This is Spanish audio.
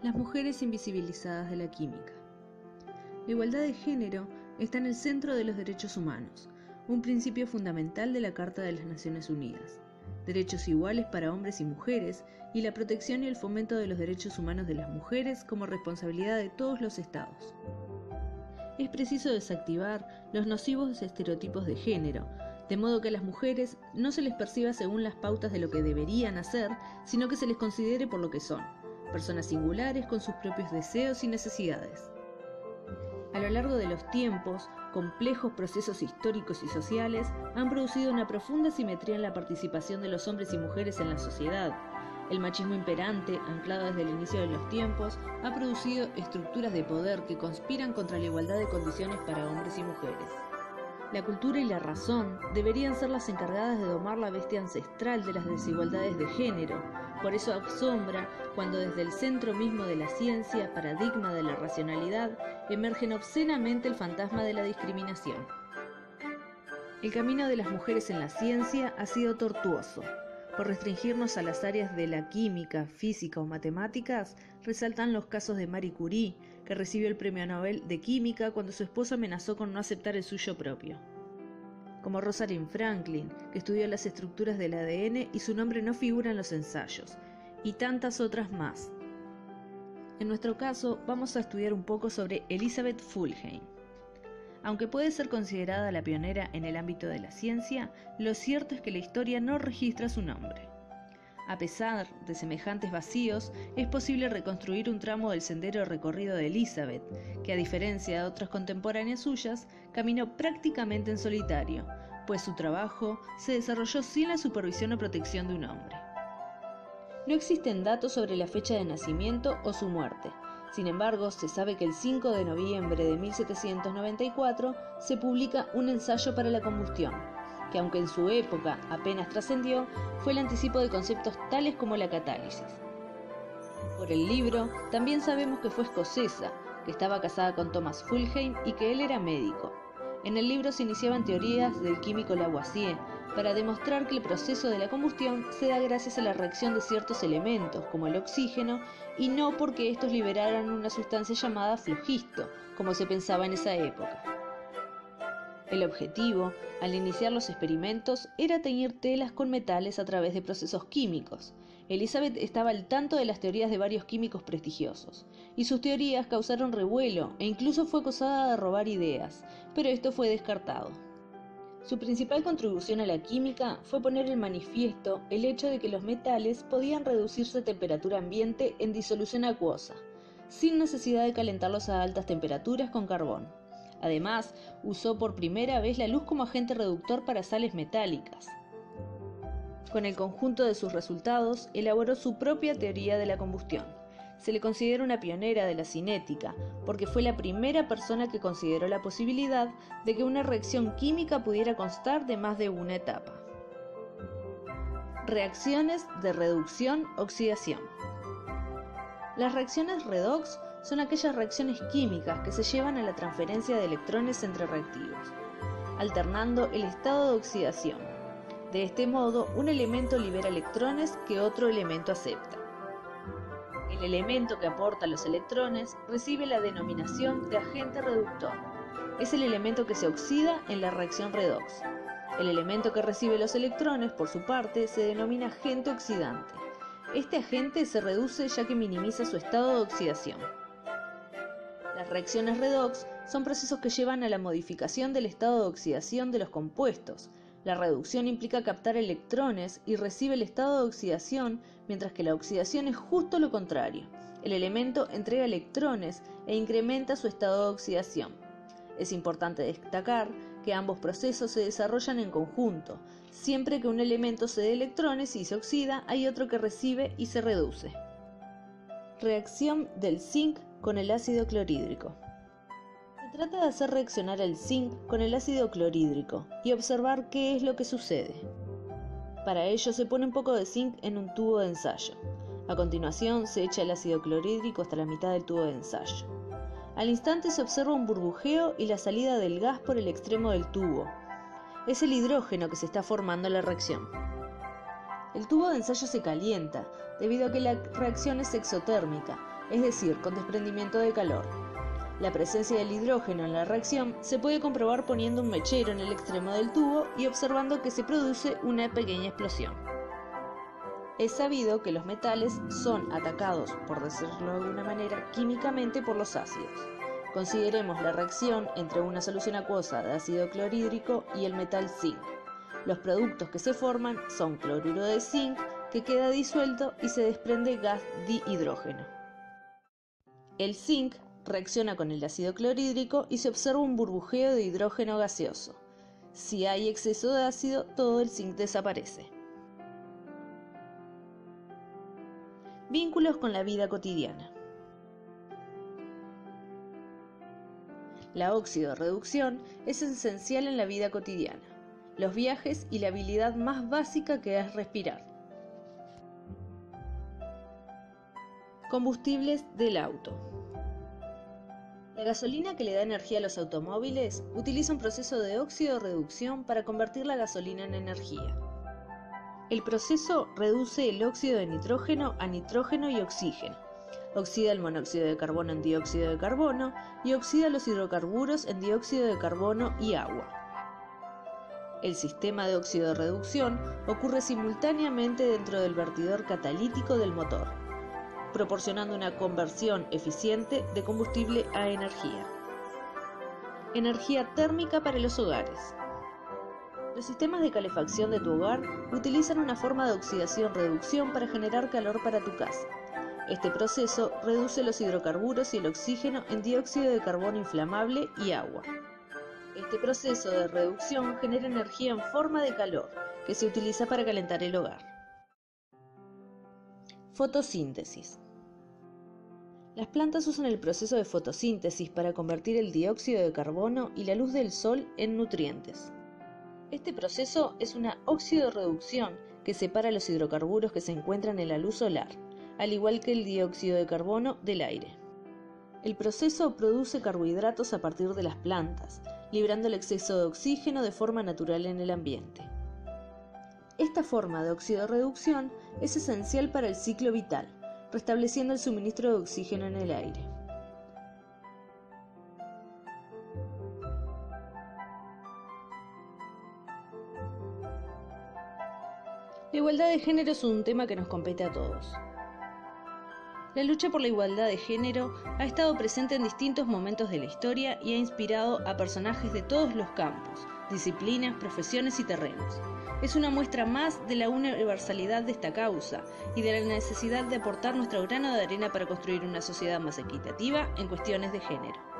Las mujeres invisibilizadas de la química. La igualdad de género está en el centro de los derechos humanos, un principio fundamental de la Carta de las Naciones Unidas. Derechos iguales para hombres y mujeres y la protección y el fomento de los derechos humanos de las mujeres como responsabilidad de todos los Estados. Es preciso desactivar los nocivos estereotipos de género, de modo que a las mujeres no se les perciba según las pautas de lo que deberían hacer, sino que se les considere por lo que son, personas singulares con sus propios deseos y necesidades. A lo largo de los tiempos, complejos procesos históricos y sociales han producido una profunda asimetría en la participación de los hombres y mujeres en la sociedad. El machismo imperante, anclado desde el inicio de los tiempos, ha producido estructuras de poder que conspiran contra la igualdad de condiciones para hombres y mujeres. La cultura y la razón deberían ser las encargadas de domar la bestia ancestral de las desigualdades de género. Por eso asombra cuando desde el centro mismo de la ciencia, paradigma de la racionalidad, emergen obscenamente el fantasma de la discriminación. El camino de las mujeres en la ciencia ha sido tortuoso. Por restringirnos a las áreas de la química, física o matemáticas, resaltan los casos de Marie Curie, que recibió el Premio Nobel de Química cuando su esposo amenazó con no aceptar el suyo propio. Como Rosalind Franklin, que estudió las estructuras del ADN y su nombre no figura en los ensayos, y tantas otras más. En nuestro caso, vamos a estudiar un poco sobre Elizabeth Fulhame. Aunque puede ser considerada la pionera en el ámbito de la ciencia, lo cierto es que la historia no registra su nombre. A pesar de semejantes vacíos, es posible reconstruir un tramo del sendero recorrido de Elizabeth, que a diferencia de otras contemporáneas suyas, caminó prácticamente en solitario, pues su trabajo se desarrolló sin la supervisión o protección de un hombre. No existen datos sobre la fecha de nacimiento o su muerte. Sin embargo, se sabe que el 5 de noviembre de 1794 se publica un ensayo para la combustión, que aunque en su época apenas trascendió, fue el anticipo de conceptos tales como la catálisis. Por el libro, también sabemos que fue escocesa, que estaba casada con Thomas Fulhame y que él era médico. En el libro se iniciaban teorías del químico Lavoisier para demostrar que el proceso de la combustión se da gracias a la reacción de ciertos elementos, como el oxígeno, y no porque estos liberaran una sustancia llamada flogisto, como se pensaba en esa época. El objetivo, al iniciar los experimentos, era teñir telas con metales a través de procesos químicos. Elizabeth estaba al tanto de las teorías de varios químicos prestigiosos, y sus teorías causaron revuelo e incluso fue acusada de robar ideas, pero esto fue descartado. Su principal contribución a la química fue poner en manifiesto el hecho de que los metales podían reducirse a temperatura ambiente en disolución acuosa, sin necesidad de calentarlos a altas temperaturas con carbón. Además, usó por primera vez la luz como agente reductor para sales metálicas. Con el conjunto de sus resultados, elaboró su propia teoría de la combustión. Se le considera una pionera de la cinética, porque fue la primera persona que consideró la posibilidad de que una reacción química pudiera constar de más de una etapa. Reacciones de reducción-oxidación. Las reacciones redox son aquellas reacciones químicas que se llevan a la transferencia de electrones entre reactivos, alternando el estado de oxidación. De este modo, un elemento libera electrones que otro elemento acepta. El elemento que aporta los electrones recibe la denominación de agente reductor. Es el elemento que se oxida en la reacción redox. El elemento que recibe los electrones, por su parte, se denomina agente oxidante. Este agente se reduce ya que minimiza su estado de oxidación. Las reacciones redox son procesos que llevan a la modificación del estado de oxidación de los compuestos. La reducción implica captar electrones y recibe el estado de oxidación, mientras que la oxidación es justo lo contrario. El elemento entrega electrones e incrementa su estado de oxidación. Es importante destacar que ambos procesos se desarrollan en conjunto. Siempre que un elemento cede electrones y se oxida, hay otro que recibe y se reduce. Reacción del zinc con el ácido clorhídrico. Se trata de hacer reaccionar el zinc con el ácido clorhídrico y observar qué es lo que sucede. Para ello se pone un poco de zinc en un tubo de ensayo. A continuación se echa el ácido clorhídrico hasta la mitad del tubo de ensayo. Al instante se observa un burbujeo y la salida del gas por el extremo del tubo. Es el hidrógeno que se está formando en la reacción. El tubo de ensayo se calienta, debido a que la reacción es exotérmica, es decir, con desprendimiento de calor. La presencia del hidrógeno en la reacción se puede comprobar poniendo un mechero en el extremo del tubo y observando que se produce una pequeña explosión. Es sabido que los metales son atacados, por decirlo de alguna manera, químicamente por los ácidos. Consideremos la reacción entre una solución acuosa de ácido clorhídrico y el metal zinc. Los productos que se forman son cloruro de zinc, que queda disuelto y se desprende gas dihidrógeno. El zinc reacciona con el ácido clorhídrico y se observa un burbujeo de hidrógeno gaseoso. Si hay exceso de ácido, todo el zinc desaparece. Vínculos con la vida cotidiana. La óxido-reducción es esencial en la vida cotidiana, los viajes y la habilidad más básica que es respirar. Combustibles del auto. La gasolina que le da energía a los automóviles utiliza un proceso de óxido-reducción para convertir la gasolina en energía. El proceso reduce el óxido de nitrógeno a nitrógeno y oxígeno. Oxida el monóxido de carbono en dióxido de carbono y oxida los hidrocarburos en dióxido de carbono y agua. El sistema de óxido-reducción ocurre simultáneamente dentro del vertidor catalítico del motor, proporcionando una conversión eficiente de combustible a energía. Energía térmica para los hogares. Los sistemas de calefacción de tu hogar utilizan una forma de oxidación-reducción para generar calor para tu casa. Este proceso reduce los hidrocarburos y el oxígeno en dióxido de carbono inflamable y agua. Este proceso de reducción genera energía en forma de calor, que se utiliza para calentar el hogar. Fotosíntesis. Las plantas usan el proceso de fotosíntesis para convertir el dióxido de carbono y la luz del sol en nutrientes. Este proceso es una óxido-reducción que separa los hidrocarburos que se encuentran en la luz solar, al igual que el dióxido de carbono del aire. El proceso produce carbohidratos a partir de las plantas, librando el exceso de oxígeno de forma natural en el ambiente. Esta forma de óxido-reducción es esencial para el ciclo vital, restableciendo el suministro de oxígeno en el aire. La igualdad de género es un tema que nos compete a todos. La lucha por la igualdad de género ha estado presente en distintos momentos de la historia y ha inspirado a personajes de todos los campos, disciplinas, profesiones y terrenos. Es una muestra más de la universalidad de esta causa y de la necesidad de aportar nuestro grano de arena para construir una sociedad más equitativa en cuestiones de género.